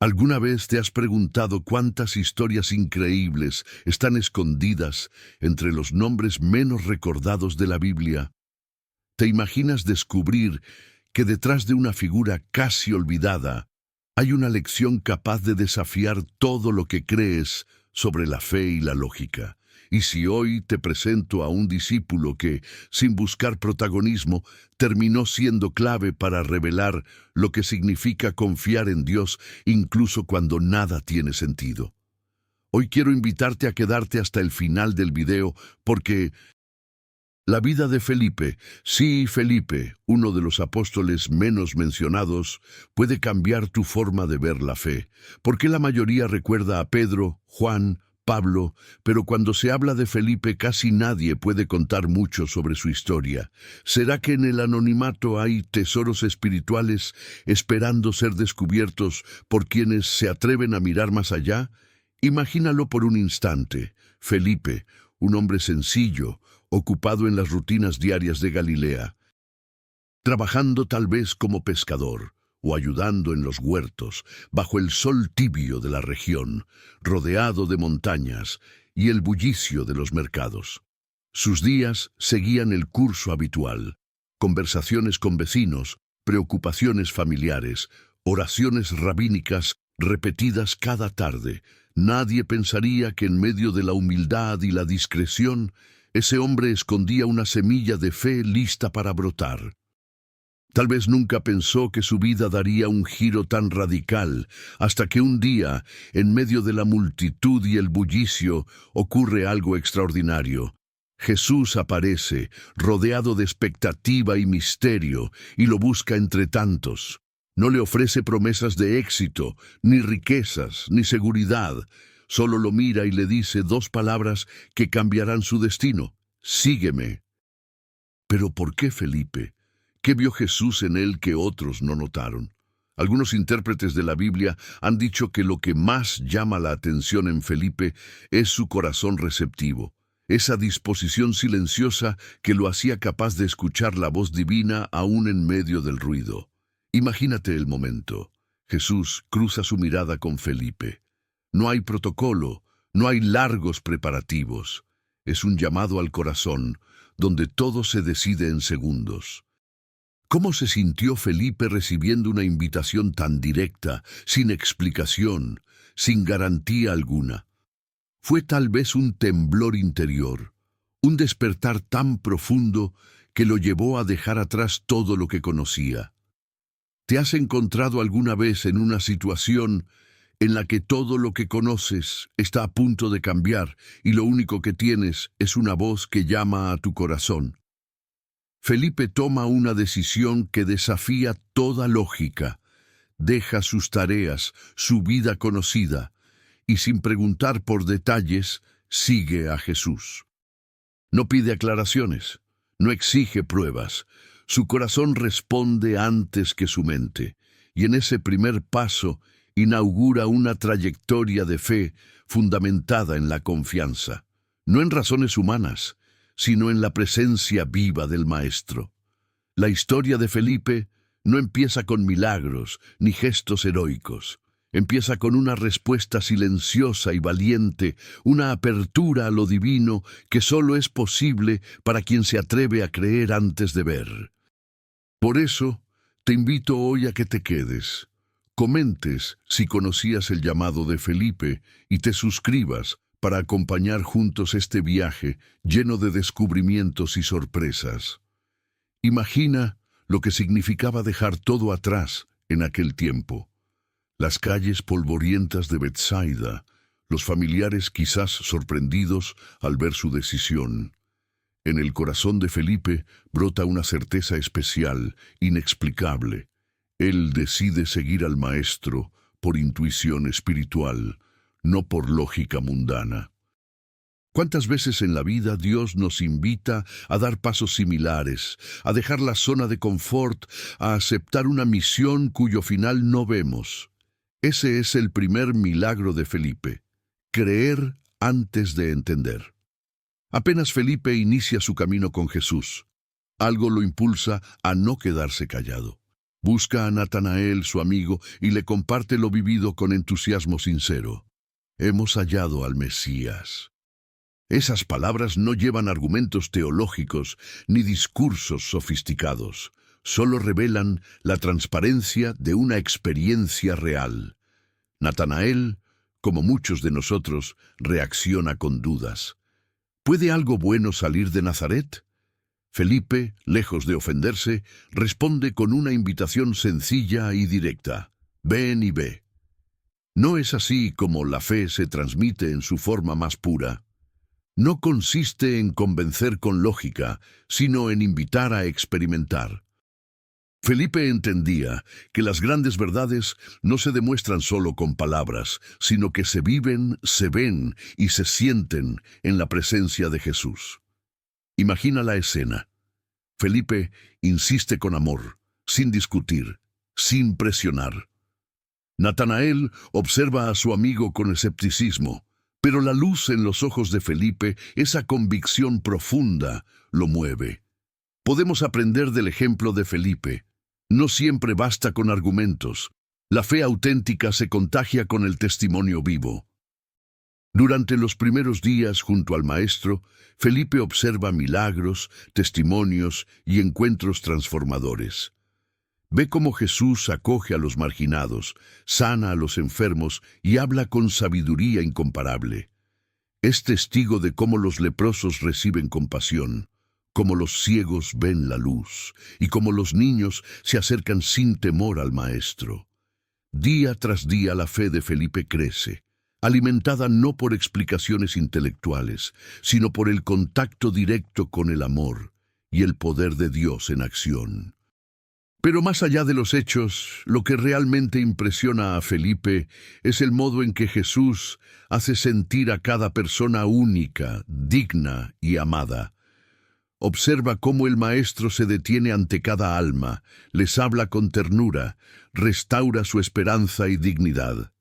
¿Alguna vez te has preguntado cuántas historias increíbles están escondidas entre los nombres menos recordados de la Biblia? ¿Te imaginas descubrir que detrás de una figura casi olvidada hay una lección capaz de desafiar todo lo que crees sobre la fe y la lógica? Y si hoy te presento a un discípulo que, sin buscar protagonismo, terminó siendo clave para revelar lo que significa confiar en Dios incluso cuando nada tiene sentido. Hoy quiero invitarte a quedarte hasta el final del video porque la vida de Felipe, sí, Felipe, uno de los apóstoles menos mencionados, puede cambiar tu forma de ver la fe. Porque la mayoría recuerda a Pedro, Juan, Pablo, pero cuando se habla de Felipe casi nadie puede contar mucho sobre su historia. ¿Será que en el anonimato hay tesoros espirituales esperando ser descubiertos por quienes se atreven a mirar más allá? Imagínalo por un instante. Felipe, un hombre sencillo, ocupado en las rutinas diarias de Galilea, trabajando tal vez como pescador o ayudando en los huertos, bajo el sol tibio de la región, rodeado de montañas y el bullicio de los mercados. Sus días seguían el curso habitual: conversaciones con vecinos, preocupaciones familiares, oraciones rabínicas repetidas cada tarde. Nadie pensaría que en medio de la humildad y la discreción, ese hombre escondía una semilla de fe lista para brotar. Tal vez nunca pensó que su vida daría un giro tan radical, hasta que un día, en medio de la multitud y el bullicio, ocurre algo extraordinario. Jesús aparece, rodeado de expectativa y misterio, y lo busca entre tantos. No le ofrece promesas de éxito, ni riquezas, ni seguridad. Solo lo mira y le dice dos palabras que cambiarán su destino: sígueme. Pero ¿por qué Felipe? ¿Qué vio Jesús en él que otros no notaron? Algunos intérpretes de la Biblia han dicho que lo que más llama la atención en Felipe es su corazón receptivo, esa disposición silenciosa que lo hacía capaz de escuchar la voz divina aún en medio del ruido. Imagínate el momento. Jesús cruza su mirada con Felipe. No hay protocolo, no hay largos preparativos. Es un llamado al corazón, donde todo se decide en segundos. ¿Cómo se sintió Felipe recibiendo una invitación tan directa, sin explicación, sin garantía alguna? Fue tal vez un temblor interior, un despertar tan profundo que lo llevó a dejar atrás todo lo que conocía. ¿Te has encontrado alguna vez en una situación en la que todo lo que conoces está a punto de cambiar y lo único que tienes es una voz que llama a tu corazón? Felipe toma una decisión que desafía toda lógica. Deja sus tareas, su vida conocida, y sin preguntar por detalles, sigue a Jesús. No pide aclaraciones, no exige pruebas. Su corazón responde antes que su mente, y en ese primer paso inaugura una trayectoria de fe fundamentada en la confianza, no en razones humanas, sino en la presencia viva del Maestro. La historia de Felipe no empieza con milagros ni gestos heroicos. Empieza con una respuesta silenciosa y valiente, una apertura a lo divino que solo es posible para quien se atreve a creer antes de ver. Por eso, te invito hoy a que te quedes, comentes si conocías el llamado de Felipe y te suscribas para acompañar juntos este viaje lleno de descubrimientos y sorpresas. Imagina lo que significaba dejar todo atrás en aquel tiempo. Las calles polvorientas de Betsaida, los familiares quizás sorprendidos al ver su decisión. En el corazón de Felipe brota una certeza especial, inexplicable. Él decide seguir al Maestro por intuición espiritual, no por lógica mundana. ¿Cuántas veces en la vida Dios nos invita a dar pasos similares, a dejar la zona de confort, a aceptar una misión cuyo final no vemos? Ese es el primer milagro de Felipe: creer antes de entender. Apenas Felipe inicia su camino con Jesús, algo lo impulsa a no quedarse callado. Busca a Natanael, su amigo, y le comparte lo vivido con entusiasmo sincero. Hemos hallado al Mesías. Esas palabras no llevan argumentos teológicos ni discursos sofisticados. Solo revelan la transparencia de una experiencia real. Natanael, como muchos de nosotros, reacciona con dudas. ¿Puede algo bueno salir de Nazaret? Felipe, lejos de ofenderse, responde con una invitación sencilla y directa. Ven y ve. No es así como la fe se transmite en su forma más pura. No consiste en convencer con lógica, sino en invitar a experimentar. Felipe entendía que las grandes verdades no se demuestran solo con palabras, sino que se viven, se ven y se sienten en la presencia de Jesús. Imagina la escena. Felipe insiste con amor, sin discutir, sin presionar. Natanael observa a su amigo con escepticismo, pero la luz en los ojos de Felipe, esa convicción profunda, lo mueve. Podemos aprender del ejemplo de Felipe. No siempre basta con argumentos. La fe auténtica se contagia con el testimonio vivo. Durante los primeros días junto al Maestro, Felipe observa milagros, testimonios y encuentros transformadores. Ve cómo Jesús acoge a los marginados, sana a los enfermos y habla con sabiduría incomparable. Es testigo de cómo los leprosos reciben compasión, cómo los ciegos ven la luz y cómo los niños se acercan sin temor al Maestro. Día tras día la fe de Felipe crece, alimentada no por explicaciones intelectuales, sino por el contacto directo con el amor y el poder de Dios en acción. Pero más allá de los hechos, lo que realmente impresiona a Felipe es el modo en que Jesús hace sentir a cada persona única, digna y amada. Observa cómo el Maestro se detiene ante cada alma, les habla con ternura, restaura su esperanza y dignidad.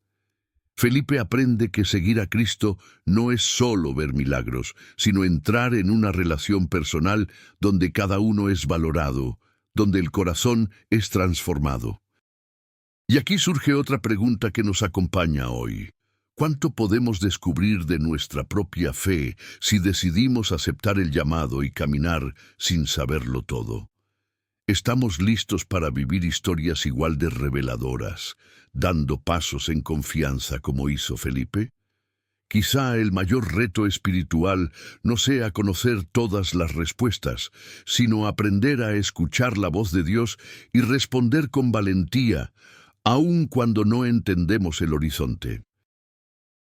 Felipe aprende que seguir a Cristo no es solo ver milagros, sino entrar en una relación personal donde cada uno es valorado, donde el corazón es transformado. Y aquí surge otra pregunta que nos acompaña hoy. ¿Cuánto podemos descubrir de nuestra propia fe si decidimos aceptar el llamado y caminar sin saberlo todo? ¿Estamos listos para vivir historias igual de reveladoras, dando pasos en confianza como hizo Felipe? Quizá el mayor reto espiritual no sea conocer todas las respuestas, sino aprender a escuchar la voz de Dios y responder con valentía, aun cuando no entendemos el horizonte.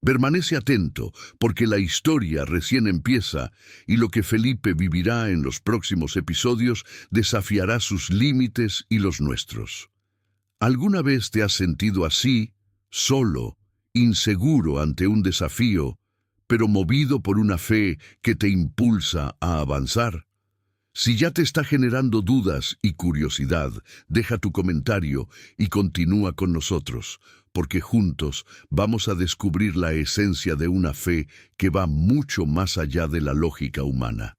Permanece atento, porque la historia recién empieza y lo que Felipe vivirá en los próximos episodios desafiará sus límites y los nuestros. ¿Alguna vez te has sentido así, solo, inseguro ante un desafío, pero movido por una fe que te impulsa a avanzar? Si ya te está generando dudas y curiosidad, deja tu comentario y continúa con nosotros, porque juntos vamos a descubrir la esencia de una fe que va mucho más allá de la lógica humana.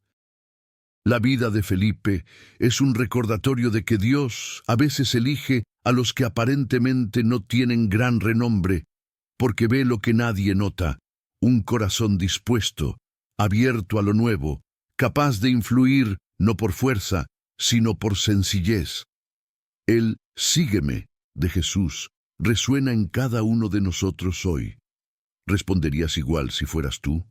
La vida de Felipe es un recordatorio de que Dios a veces elige a los que aparentemente no tienen gran renombre, porque ve lo que nadie nota, un corazón dispuesto, abierto a lo nuevo, capaz de influir no por fuerza, sino por sencillez. El «sígueme» de Jesús resuena en cada uno de nosotros hoy. ¿Responderías igual si fueras tú?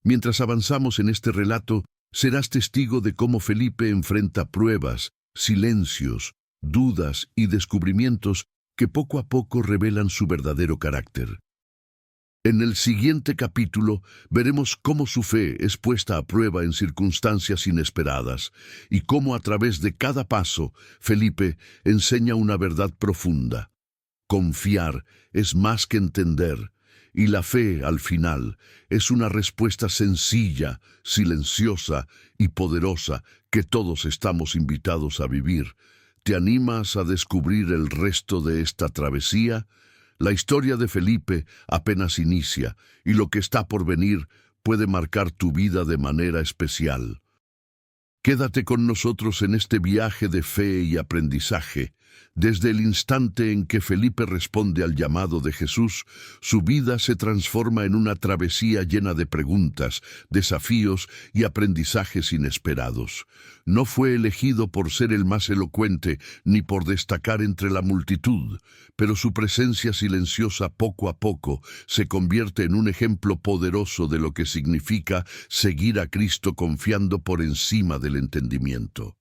Mientras avanzamos en este relato, serás testigo de cómo Felipe enfrenta pruebas, silencios, dudas y descubrimientos que poco a poco revelan su verdadero carácter. En el siguiente capítulo veremos cómo su fe es puesta a prueba en circunstancias inesperadas y cómo a través de cada paso Felipe enseña una verdad profunda. Confiar es más que entender, y la fe, al final, es una respuesta sencilla, silenciosa y poderosa que todos estamos invitados a vivir. ¿Te animas a descubrir el resto de esta travesía? La historia de Felipe apenas inicia, y lo que está por venir puede marcar tu vida de manera especial. Quédate con nosotros en este viaje de fe y aprendizaje, Desde el instante en que Felipe responde al llamado de Jesús, su vida se transforma en una travesía llena de preguntas, desafíos y aprendizajes inesperados. No fue elegido por ser el más elocuente ni por destacar entre la multitud, pero su presencia silenciosa poco a poco se convierte en un ejemplo poderoso de lo que significa seguir a Cristo confiando por encima del entendimiento.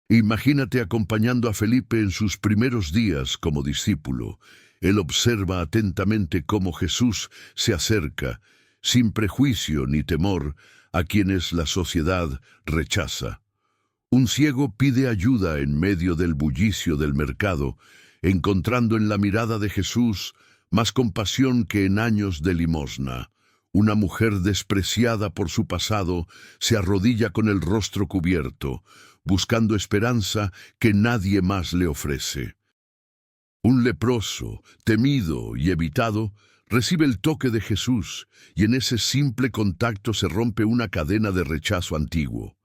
Imagínate acompañando a Felipe en sus primeros días como discípulo. Él observa atentamente cómo Jesús se acerca, sin prejuicio ni temor, a quienes la sociedad rechaza. Un ciego pide ayuda en medio del bullicio del mercado, encontrando en la mirada de Jesús más compasión que en años de limosna. Una mujer despreciada por su pasado se arrodilla con el rostro cubierto, buscando esperanza que nadie más le ofrece. Un leproso, temido y evitado, recibe el toque de Jesús, y en ese simple contacto se rompe una cadena de rechazo antiguo.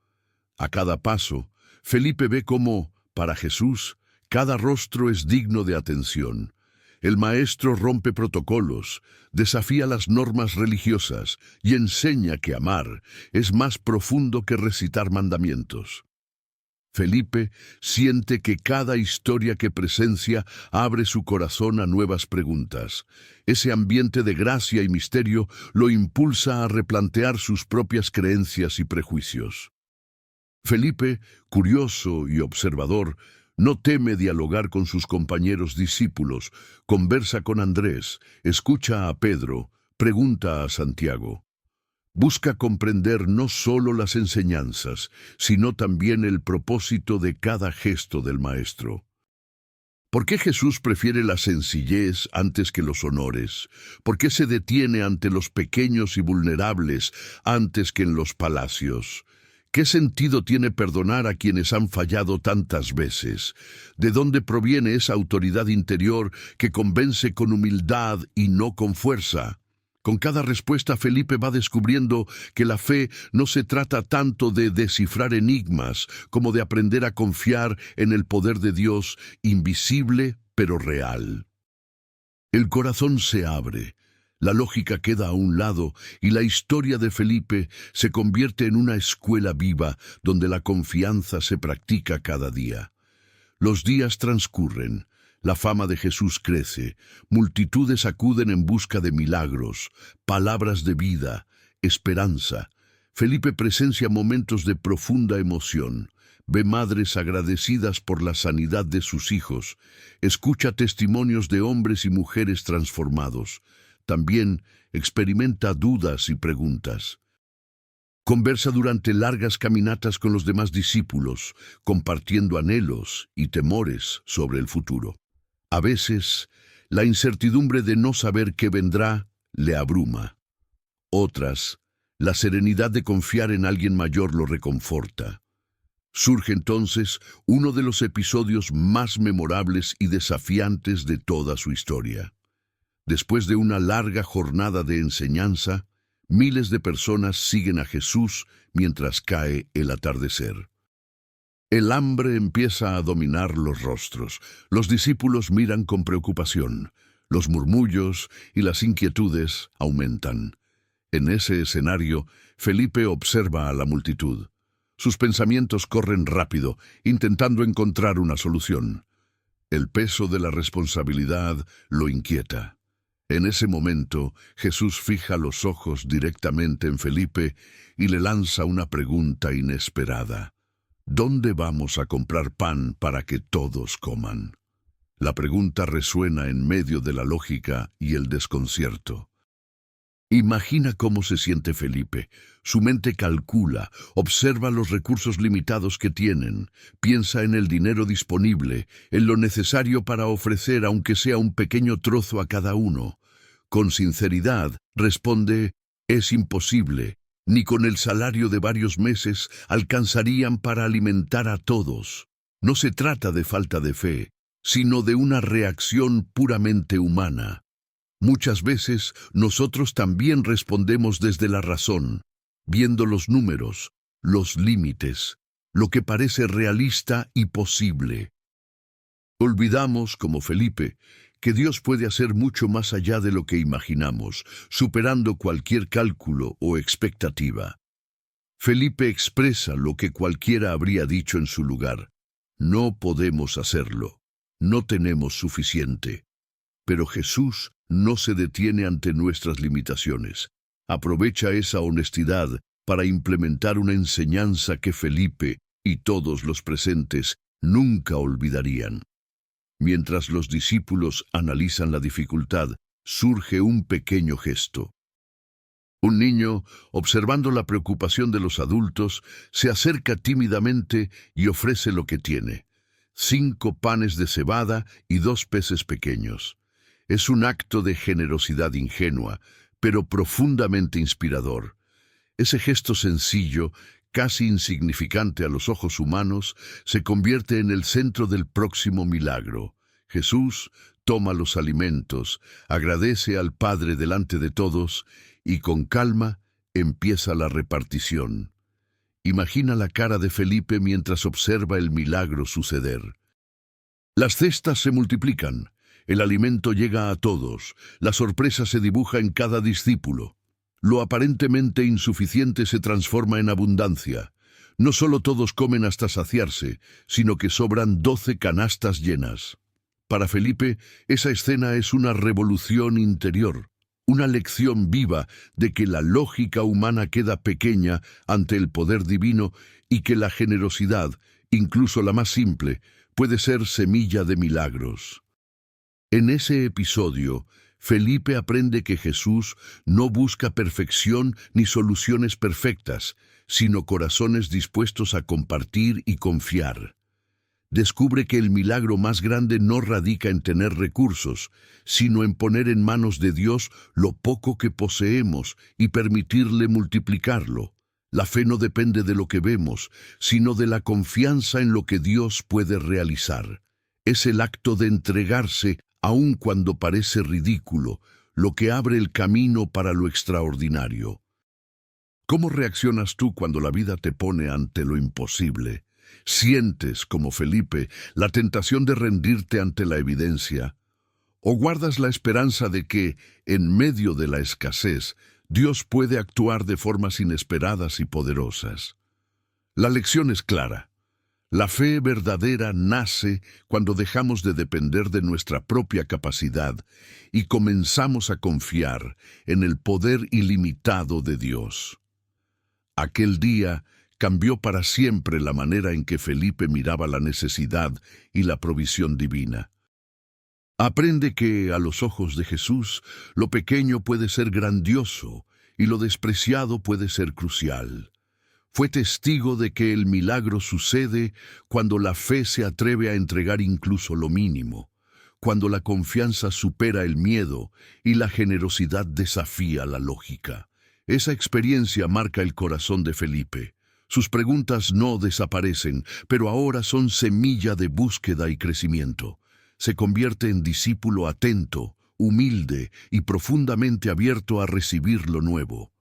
A cada paso, Felipe ve cómo, para Jesús, cada rostro es digno de atención. El maestro rompe protocolos, desafía las normas religiosas y enseña que amar es más profundo que recitar mandamientos. Felipe siente que cada historia que presencia abre su corazón a nuevas preguntas. Ese ambiente de gracia y misterio lo impulsa a replantear sus propias creencias y prejuicios. Felipe, curioso y observador, no teme dialogar con sus compañeros discípulos, conversa con Andrés, escucha a Pedro, pregunta a Santiago. Busca comprender no solo las enseñanzas, sino también el propósito de cada gesto del Maestro. ¿Por qué Jesús prefiere la sencillez antes que los honores? ¿Por qué se detiene ante los pequeños y vulnerables antes que en los palacios? ¿Qué sentido tiene perdonar a quienes han fallado tantas veces? ¿De dónde proviene esa autoridad interior que convence con humildad y no con fuerza? Con cada respuesta, Felipe va descubriendo que la fe no se trata tanto de descifrar enigmas como de aprender a confiar en el poder de Dios, invisible pero real. El corazón se abre. La lógica queda a un lado y la historia de Felipe se convierte en una escuela viva donde la confianza se practica cada día. Los días transcurren, la fama de Jesús crece, multitudes acuden en busca de milagros, palabras de vida, esperanza. Felipe presencia momentos de profunda emoción. Ve madres agradecidas por la sanidad de sus hijos, escucha testimonios de hombres y mujeres transformados. También experimenta dudas y preguntas. Conversa durante largas caminatas con los demás discípulos, compartiendo anhelos y temores sobre el futuro. A veces, la incertidumbre de no saber qué vendrá le abruma. Otras, la serenidad de confiar en alguien mayor lo reconforta. Surge entonces uno de los episodios más memorables y desafiantes de toda su historia. Después de una larga jornada de enseñanza, miles de personas siguen a Jesús mientras cae el atardecer. El hambre empieza a dominar los rostros. Los discípulos miran con preocupación. Los murmullos y las inquietudes aumentan. En ese escenario, Felipe observa a la multitud. Sus pensamientos corren rápido, intentando encontrar una solución. El peso de la responsabilidad lo inquieta. En ese momento, Jesús fija los ojos directamente en Felipe y le lanza una pregunta inesperada. ¿Dónde vamos a comprar pan para que todos coman? La pregunta resuena en medio de la lógica y el desconcierto. Imagina cómo se siente Felipe. Su mente calcula, observa los recursos limitados que tienen, piensa en el dinero disponible, en lo necesario para ofrecer aunque sea un pequeño trozo a cada uno. Con sinceridad, responde, es imposible, ni con el salario de varios meses alcanzarían para alimentar a todos. No se trata de falta de fe, sino de una reacción puramente humana. Muchas veces nosotros también respondemos desde la razón, viendo los números, los límites, lo que parece realista y posible. Olvidamos, como Felipe, que Dios puede hacer mucho más allá de lo que imaginamos, superando cualquier cálculo o expectativa. Felipe expresa lo que cualquiera habría dicho en su lugar. No podemos hacerlo. No tenemos suficiente. Pero Jesús no se detiene ante nuestras limitaciones. Aprovecha esa honestidad para implementar una enseñanza que Felipe y todos los presentes nunca olvidarían. Mientras los discípulos analizan la dificultad, surge un pequeño gesto. Un niño, observando la preocupación de los adultos, se acerca tímidamente y ofrece lo que tiene: 5 panes de cebada y 2 peces pequeños. Es un acto de generosidad ingenua, pero profundamente inspirador. Ese gesto sencillo, casi insignificante a los ojos humanos, se convierte en el centro del próximo milagro. Jesús toma los alimentos, agradece al Padre delante de todos y con calma empieza la repartición. Imagina la cara de Felipe mientras observa el milagro suceder. Las cestas se multiplican, el alimento llega a todos, la sorpresa se dibuja en cada discípulo. Lo aparentemente insuficiente se transforma en abundancia. No solo todos comen hasta saciarse, sino que sobran 12 canastas llenas. Para Felipe, esa escena es una revolución interior, una lección viva de que la lógica humana queda pequeña ante el poder divino y que la generosidad, incluso la más simple, puede ser semilla de milagros. En ese episodio, Felipe aprende que Jesús no busca perfección ni soluciones perfectas, sino corazones dispuestos a compartir y confiar. Descubre que el milagro más grande no radica en tener recursos, sino en poner en manos de Dios lo poco que poseemos y permitirle multiplicarlo. La fe no depende de lo que vemos, sino de la confianza en lo que Dios puede realizar. Es el acto de entregarse, aun cuando parece ridículo, lo que abre el camino para lo extraordinario. ¿Cómo reaccionas tú cuando la vida te pone ante lo imposible? ¿Sientes, como Felipe, la tentación de rendirte ante la evidencia? ¿O guardas la esperanza de que, en medio de la escasez, Dios puede actuar de formas inesperadas y poderosas? La lección es clara. La fe verdadera nace cuando dejamos de depender de nuestra propia capacidad y comenzamos a confiar en el poder ilimitado de Dios. Aquel día cambió para siempre la manera en que Felipe miraba la necesidad y la provisión divina. Aprende que, a los ojos de Jesús, lo pequeño puede ser grandioso y lo despreciado puede ser crucial. Fue testigo de que el milagro sucede cuando la fe se atreve a entregar incluso lo mínimo, cuando la confianza supera el miedo y la generosidad desafía la lógica. Esa experiencia marca el corazón de Felipe. Sus preguntas no desaparecen, pero ahora son semilla de búsqueda y crecimiento. Se convierte en discípulo atento, humilde y profundamente abierto a recibir lo nuevo.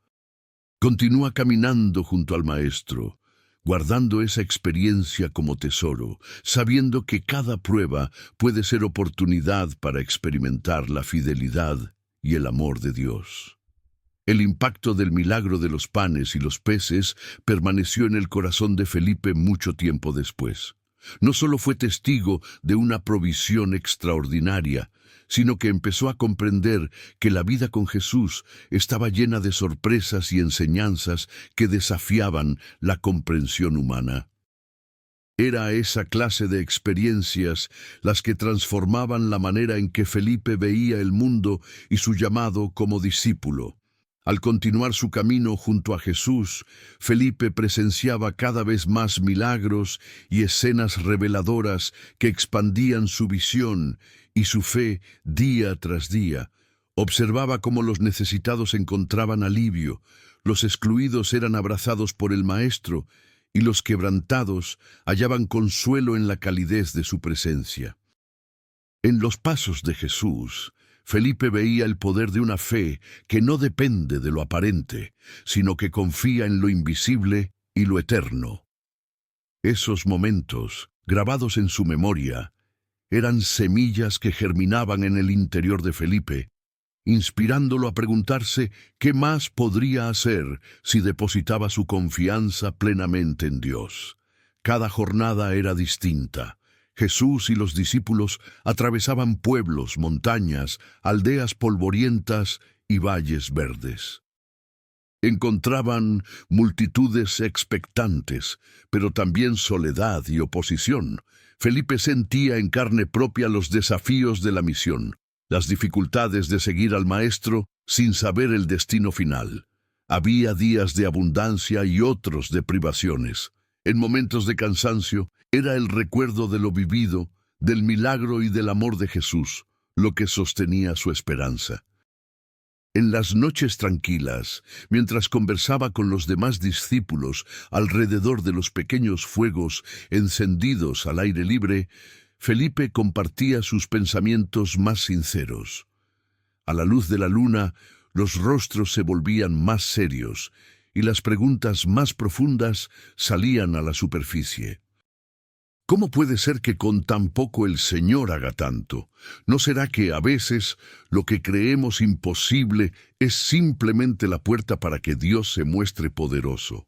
Continúa caminando junto al Maestro, guardando esa experiencia como tesoro, sabiendo que cada prueba puede ser oportunidad para experimentar la fidelidad y el amor de Dios. El impacto del milagro de los panes y los peces permaneció en el corazón de Felipe mucho tiempo después. No solo fue testigo de una provisión extraordinaria, sino que empezó a comprender que la vida con Jesús estaba llena de sorpresas y enseñanzas que desafiaban la comprensión humana. Era esa clase de experiencias las que transformaban la manera en que Felipe veía el mundo y su llamado como discípulo. Al continuar su camino junto a Jesús, Felipe presenciaba cada vez más milagros y escenas reveladoras que expandían su visión y su fe día tras día. Observaba cómo los necesitados encontraban alivio, los excluidos eran abrazados por el Maestro y los quebrantados hallaban consuelo en la calidez de su presencia. En los pasos de Jesús, Felipe veía el poder de una fe que no depende de lo aparente, sino que confía en lo invisible y lo eterno. Esos momentos, grabados en su memoria, Eran semillas que germinaban en el interior de Felipe, inspirándolo a preguntarse qué más podría hacer si depositaba su confianza plenamente en Dios. Cada jornada era distinta. Jesús y los discípulos atravesaban pueblos, montañas, aldeas polvorientas y valles verdes. Encontraban multitudes expectantes, pero también soledad y oposición. Felipe sentía en carne propia los desafíos de la misión, las dificultades de seguir al Maestro sin saber el destino final. Había días de abundancia y otros de privaciones. En momentos de cansancio, era el recuerdo de lo vivido, del milagro y del amor de Jesús, lo que sostenía su esperanza. En las noches tranquilas, mientras conversaba con los demás discípulos alrededor de los pequeños fuegos encendidos al aire libre, Felipe compartía sus pensamientos más sinceros. A la luz de la luna, los rostros se volvían más serios y las preguntas más profundas salían a la superficie. ¿Cómo puede ser que con tan poco el Señor haga tanto? ¿No será que a veces lo que creemos imposible es simplemente la puerta para que Dios se muestre poderoso?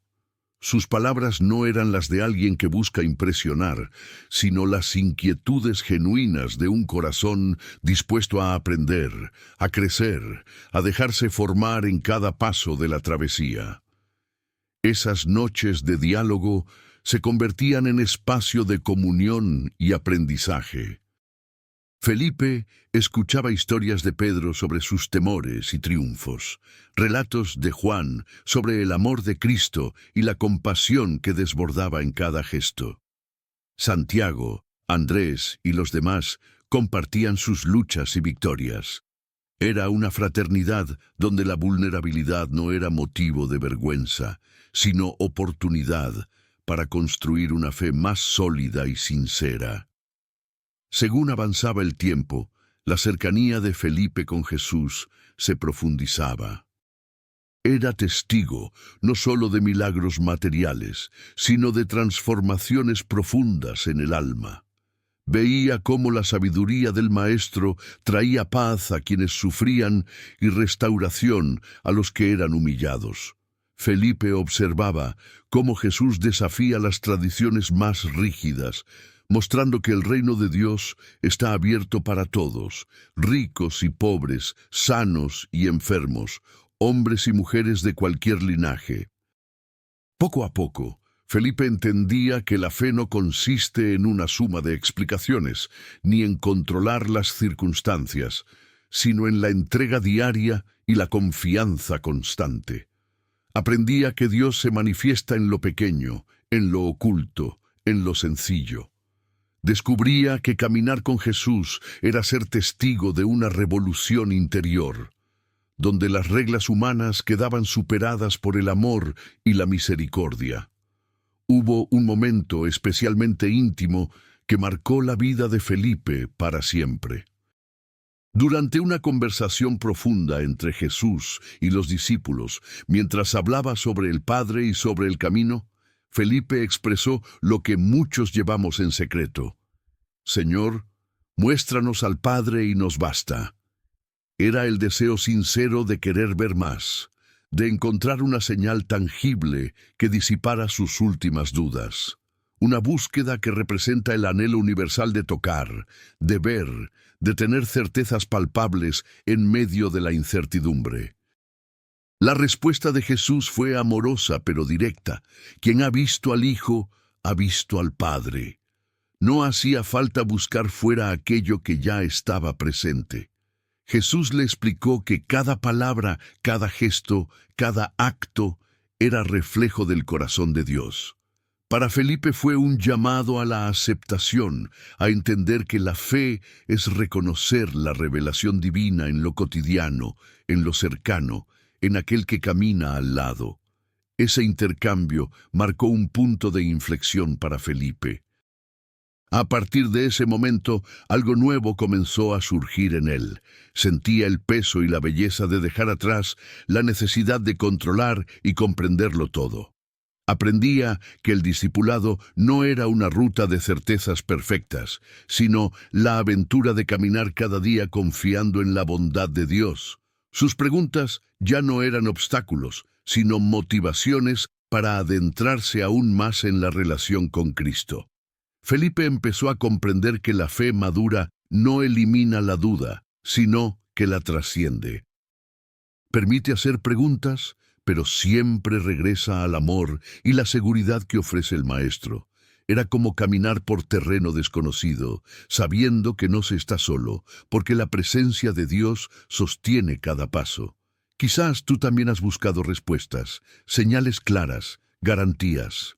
Sus palabras no eran las de alguien que busca impresionar, sino las inquietudes genuinas de un corazón dispuesto a aprender, a crecer, a dejarse formar en cada paso de la travesía. Esas noches de diálogo se convertían en espacio de comunión y aprendizaje. Felipe escuchaba historias de Pedro sobre sus temores y triunfos, relatos de Juan sobre el amor de Cristo y la compasión que desbordaba en cada gesto. Santiago, Andrés y los demás compartían sus luchas y victorias. Era una fraternidad donde la vulnerabilidad no era motivo de vergüenza, sino oportunidad para construir una fe más sólida y sincera. Según avanzaba el tiempo, la cercanía de Felipe con Jesús se profundizaba. Era testigo no solo de milagros materiales, sino de transformaciones profundas en el alma. Veía cómo la sabiduría del Maestro traía paz a quienes sufrían y restauración a los que eran humillados. Felipe observaba cómo Jesús desafía las tradiciones más rígidas, mostrando que el reino de Dios está abierto para todos, ricos y pobres, sanos y enfermos, hombres y mujeres de cualquier linaje. Poco a poco, Felipe entendía que la fe no consiste en una suma de explicaciones, ni en controlar las circunstancias, sino en la entrega diaria y la confianza constante. Aprendía que Dios se manifiesta en lo pequeño, en lo oculto, en lo sencillo. Descubría que caminar con Jesús era ser testigo de una revolución interior, donde las reglas humanas quedaban superadas por el amor y la misericordia. Hubo un momento especialmente íntimo que marcó la vida de Felipe para siempre. Durante una conversación profunda entre Jesús y los discípulos, mientras hablaba sobre el Padre y sobre el camino, Felipe expresó lo que muchos llevamos en secreto. Señor, muéstranos al Padre y nos basta. Era el deseo sincero de querer ver más, de encontrar una señal tangible que disipara sus últimas dudas. Una búsqueda que representa el anhelo universal de tocar, de ver, de tener certezas palpables en medio de la incertidumbre. La respuesta de Jesús fue amorosa pero directa. Quien ha visto al Hijo, ha visto al Padre. No hacía falta buscar fuera aquello que ya estaba presente. Jesús le explicó que cada palabra, cada gesto, cada acto era reflejo del corazón de Dios. Para Felipe fue un llamado a la aceptación, a entender que la fe es reconocer la revelación divina en lo cotidiano, en lo cercano, en aquel que camina al lado. Ese intercambio marcó un punto de inflexión para Felipe. A partir de ese momento, algo nuevo comenzó a surgir en él. Sentía el peso y la belleza de dejar atrás la necesidad de controlar y comprenderlo todo. Aprendía que el discipulado no era una ruta de certezas perfectas, sino la aventura de caminar cada día confiando en la bondad de Dios. Sus preguntas ya no eran obstáculos, sino motivaciones para adentrarse aún más en la relación con Cristo. Felipe empezó a comprender que la fe madura no elimina la duda, sino que la trasciende. Permite hacer preguntas, pero siempre regresa al amor y la seguridad que ofrece el Maestro. Era como caminar por terreno desconocido, sabiendo que no se está solo, porque la presencia de Dios sostiene cada paso. Quizás tú también has buscado respuestas, señales claras, garantías.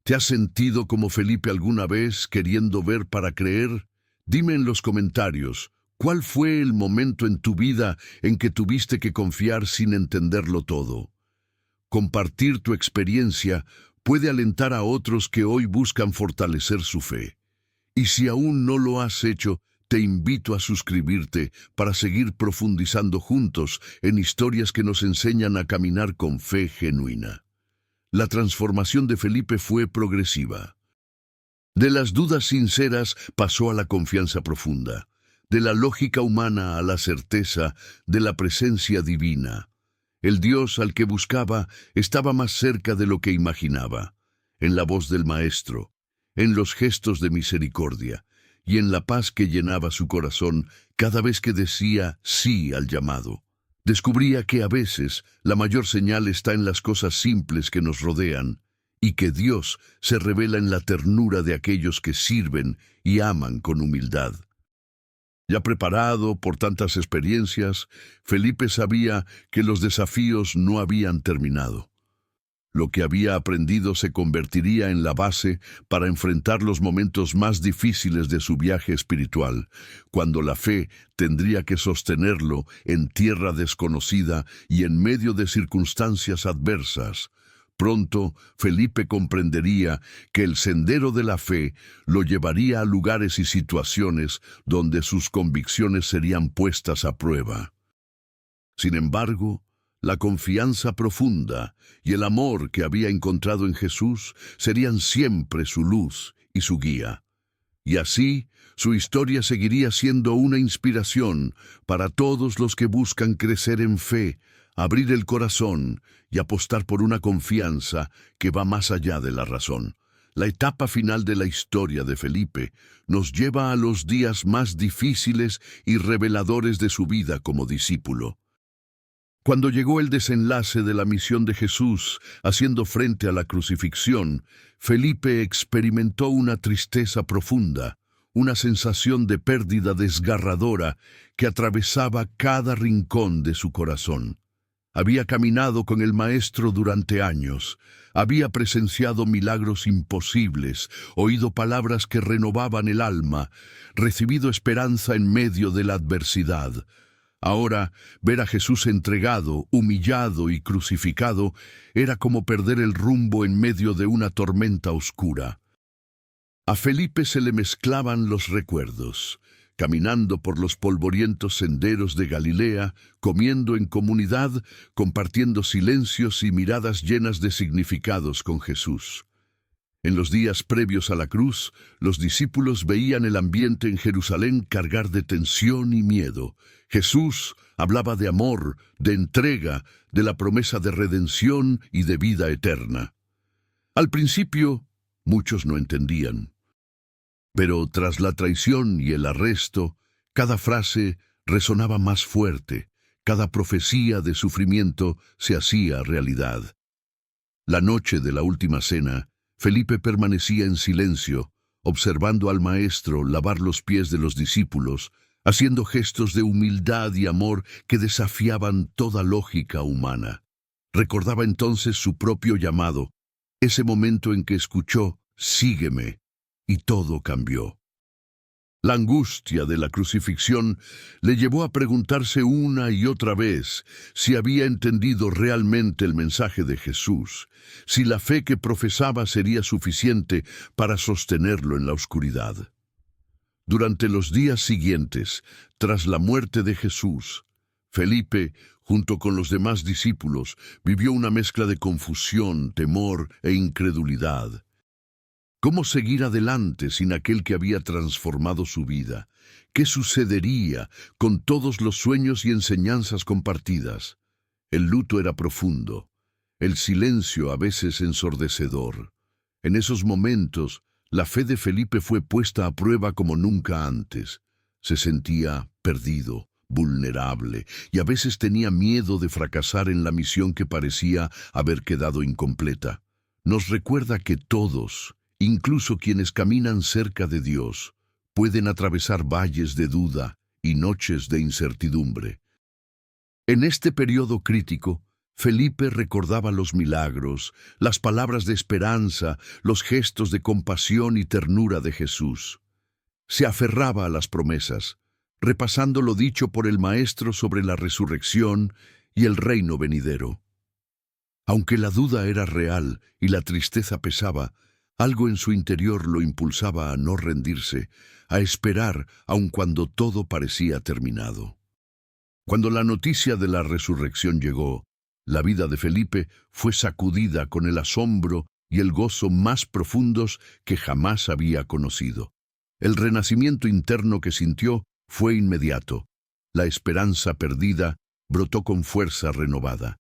¿Te has sentido como Felipe alguna vez queriendo ver para creer? Dime en los comentarios, ¿cuál fue el momento en tu vida en que tuviste que confiar sin entenderlo todo? Compartir tu experiencia puede alentar a otros que hoy buscan fortalecer su fe. Y si aún no lo has hecho, te invito a suscribirte para seguir profundizando juntos en historias que nos enseñan a caminar con fe genuina. La transformación de Felipe fue progresiva. De las dudas sinceras pasó a la confianza profunda, de la lógica humana a la certeza de la presencia divina. El Dios al que buscaba estaba más cerca de lo que imaginaba, en la voz del Maestro, en los gestos de misericordia y en la paz que llenaba su corazón cada vez que decía sí al llamado. Descubría que a veces la mayor señal está en las cosas simples que nos rodean y que Dios se revela en la ternura de aquellos que sirven y aman con humildad. Ya preparado por tantas experiencias, Felipe sabía que los desafíos no habían terminado. Lo que había aprendido se convertiría en la base para enfrentar los momentos más difíciles de su viaje espiritual, cuando la fe tendría que sostenerlo en tierra desconocida y en medio de circunstancias adversas. Pronto Felipe comprendería que el sendero de la fe lo llevaría a lugares y situaciones donde sus convicciones serían puestas a prueba. Sin embargo, la confianza profunda y el amor que había encontrado en Jesús serían siempre su luz y su guía. Y así, su historia seguiría siendo una inspiración para todos los que buscan crecer en fe, abrir el corazón y apostar por una confianza que va más allá de la razón. La etapa final de la historia de Felipe nos lleva a los días más difíciles y reveladores de su vida como discípulo. Cuando llegó el desenlace de la misión de Jesús, haciendo frente a la crucifixión, Felipe experimentó una tristeza profunda, una sensación de pérdida desgarradora que atravesaba cada rincón de su corazón. Había caminado con el Maestro durante años, había presenciado milagros imposibles, oído palabras que renovaban el alma, recibido esperanza en medio de la adversidad. Ahora, ver a Jesús entregado, humillado y crucificado era como perder el rumbo en medio de una tormenta oscura. A Felipe se le mezclaban los recuerdos, caminando por los polvorientos senderos de Galilea, comiendo en comunidad, compartiendo silencios y miradas llenas de significados con Jesús. En los días previos a la cruz, los discípulos veían el ambiente en Jerusalén cargar de tensión y miedo. Jesús hablaba de amor, de entrega, de la promesa de redención y de vida eterna. Al principio, muchos no entendían. Pero tras la traición y el arresto, cada frase resonaba más fuerte, cada profecía de sufrimiento se hacía realidad. La noche de la última cena, Felipe permanecía en silencio, observando al Maestro lavar los pies de los discípulos, haciendo gestos de humildad y amor que desafiaban toda lógica humana. Recordaba entonces su propio llamado, ese momento en que escuchó «Sígueme», y todo cambió. La angustia de la crucifixión le llevó a preguntarse una y otra vez si había entendido realmente el mensaje de Jesús, si la fe que profesaba sería suficiente para sostenerlo en la oscuridad. Durante los días siguientes, tras la muerte de Jesús, Felipe, junto con los demás discípulos, vivió una mezcla de confusión, temor e incredulidad. ¿Cómo seguir adelante sin aquel que había transformado su vida? ¿Qué sucedería con todos los sueños y enseñanzas compartidas? El luto era profundo, el silencio a veces ensordecedor. En esos momentos, la fe de Felipe fue puesta a prueba como nunca antes. Se sentía perdido, vulnerable, y a veces tenía miedo de fracasar en la misión que parecía haber quedado incompleta. Nos recuerda que todos, incluso quienes caminan cerca de Dios, pueden atravesar valles de duda y noches de incertidumbre. En este periodo crítico, Felipe recordaba los milagros, las palabras de esperanza, los gestos de compasión y ternura de Jesús. Se aferraba a las promesas, repasando lo dicho por el Maestro sobre la resurrección y el reino venidero. Aunque la duda era real y la tristeza pesaba, algo en su interior lo impulsaba a no rendirse, a esperar aun cuando todo parecía terminado. Cuando la noticia de la resurrección llegó, la vida de Felipe fue sacudida con el asombro y el gozo más profundos que jamás había conocido. El renacimiento interno que sintió fue inmediato. La esperanza perdida brotó con fuerza renovada.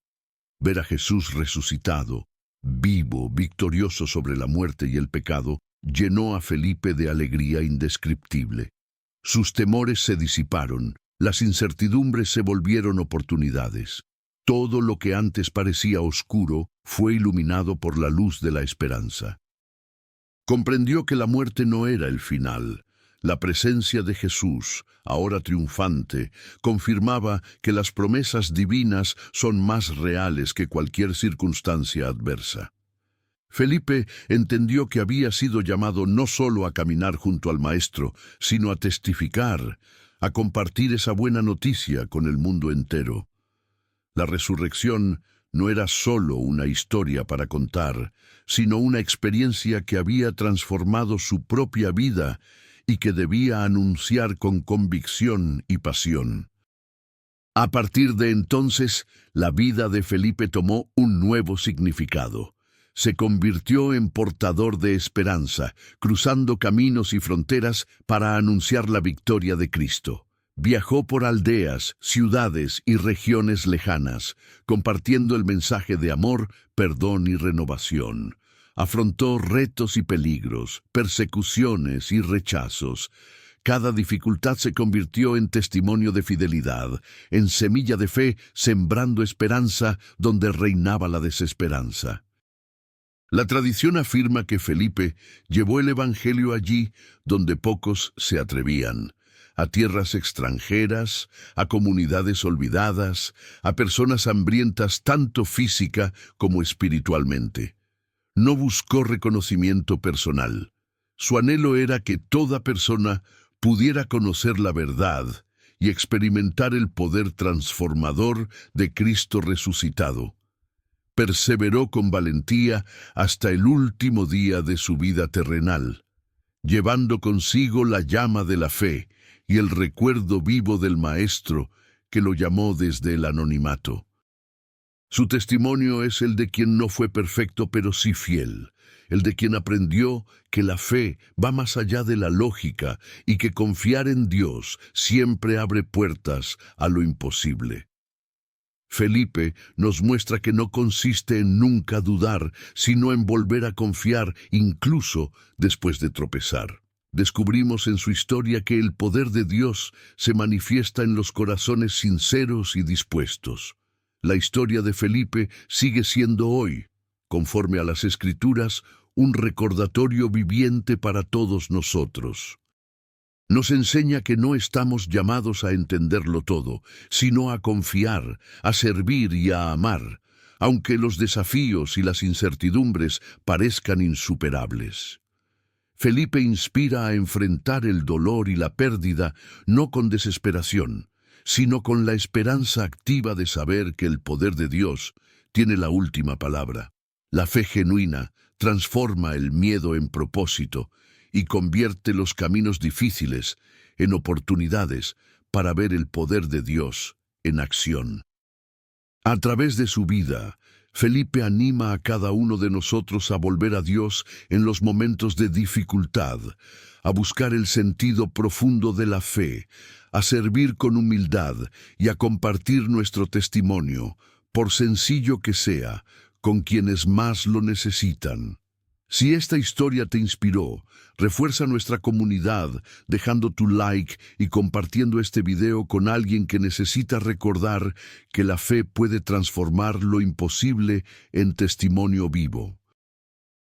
Ver a Jesús resucitado, vivo, victorioso sobre la muerte y el pecado, llenó a Felipe de alegría indescriptible. Sus temores se disiparon, las incertidumbres se volvieron oportunidades. Todo lo que antes parecía oscuro fue iluminado por la luz de la esperanza. Comprendió que la muerte no era el final. La presencia de Jesús, ahora triunfante, confirmaba que las promesas divinas son más reales que cualquier circunstancia adversa. Felipe entendió que había sido llamado no solo a caminar junto al Maestro, sino a testificar, a compartir esa buena noticia con el mundo entero. La resurrección no era solo una historia para contar, sino una experiencia que había transformado su propia vida y que debía anunciar con convicción y pasión. A partir de entonces, la vida de Felipe tomó un nuevo significado. Se convirtió en portador de esperanza, cruzando caminos y fronteras para anunciar la victoria de Cristo. Viajó por aldeas, ciudades y regiones lejanas, compartiendo el mensaje de amor, perdón y renovación. Afrontó retos y peligros, persecuciones y rechazos. Cada dificultad se convirtió en testimonio de fidelidad, en semilla de fe, sembrando esperanza donde reinaba la desesperanza. La tradición afirma que Felipe llevó el Evangelio allí donde pocos se atrevían, a tierras extranjeras, a comunidades olvidadas, a personas hambrientas tanto física como espiritualmente. No buscó reconocimiento personal. Su anhelo era que toda persona pudiera conocer la verdad y experimentar el poder transformador de Cristo resucitado. Perseveró con valentía hasta el último día de su vida terrenal, llevando consigo la llama de la fe y el recuerdo vivo del Maestro que lo llamó desde el anonimato. Su testimonio es el de quien no fue perfecto pero sí fiel, el de quien aprendió que la fe va más allá de la lógica y que confiar en Dios siempre abre puertas a lo imposible. Felipe nos muestra que no consiste en nunca dudar, sino en volver a confiar incluso después de tropezar. Descubrimos en su historia que el poder de Dios se manifiesta en los corazones sinceros y dispuestos. La historia de Felipe sigue siendo hoy, conforme a las Escrituras, un recordatorio viviente para todos nosotros. Nos enseña que no estamos llamados a entenderlo todo, sino a confiar, a servir y a amar, aunque los desafíos y las incertidumbres parezcan insuperables. Felipe inspira a enfrentar el dolor y la pérdida no con desesperación, sino con la esperanza activa de saber que el poder de Dios tiene la última palabra. La fe genuina transforma el miedo en propósito y convierte los caminos difíciles en oportunidades para ver el poder de Dios en acción. A través de su vida, Felipe anima a cada uno de nosotros a volver a Dios en los momentos de dificultad, a buscar el sentido profundo de la fe, a servir con humildad y a compartir nuestro testimonio, por sencillo que sea, con quienes más lo necesitan. Si esta historia te inspiró, refuerza nuestra comunidad dejando tu like y compartiendo este video con alguien que necesita recordar que la fe puede transformar lo imposible en testimonio vivo.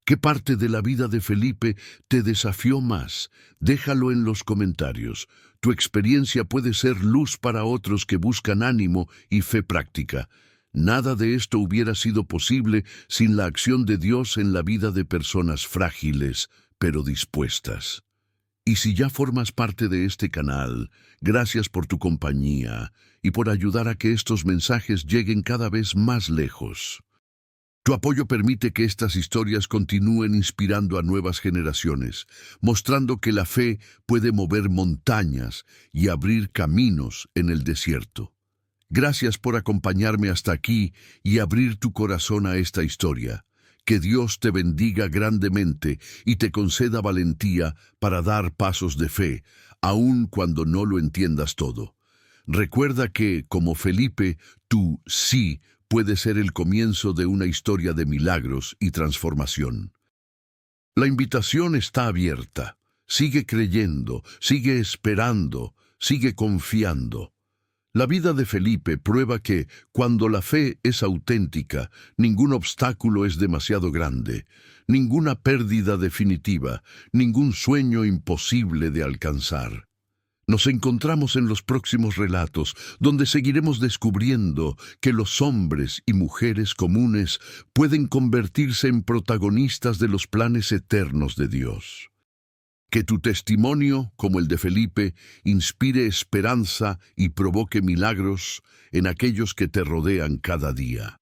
¿Qué parte de la vida de Felipe te desafió más? Déjalo en los comentarios. Tu experiencia puede ser luz para otros que buscan ánimo y fe práctica. Nada de esto hubiera sido posible sin la acción de Dios en la vida de personas frágiles, pero dispuestas. Y si ya formas parte de este canal, gracias por tu compañía y por ayudar a que estos mensajes lleguen cada vez más lejos. Tu apoyo permite que estas historias continúen inspirando a nuevas generaciones, mostrando que la fe puede mover montañas y abrir caminos en el desierto. Gracias por acompañarme hasta aquí y abrir tu corazón a esta historia. Que Dios te bendiga grandemente y te conceda valentía para dar pasos de fe, aun cuando no lo entiendas todo. Recuerda que, como Felipe, tu sí puede ser el comienzo de una historia de milagros y transformación. La invitación está abierta. Sigue creyendo, sigue esperando, sigue confiando. La vida de Felipe prueba que, cuando la fe es auténtica, ningún obstáculo es demasiado grande, ninguna pérdida definitiva, ningún sueño imposible de alcanzar. Nos encontramos en los próximos relatos, donde seguiremos descubriendo que los hombres y mujeres comunes pueden convertirse en protagonistas de los planes eternos de Dios. Que tu testimonio, como el de Felipe, inspire esperanza y provoque milagros en aquellos que te rodean cada día.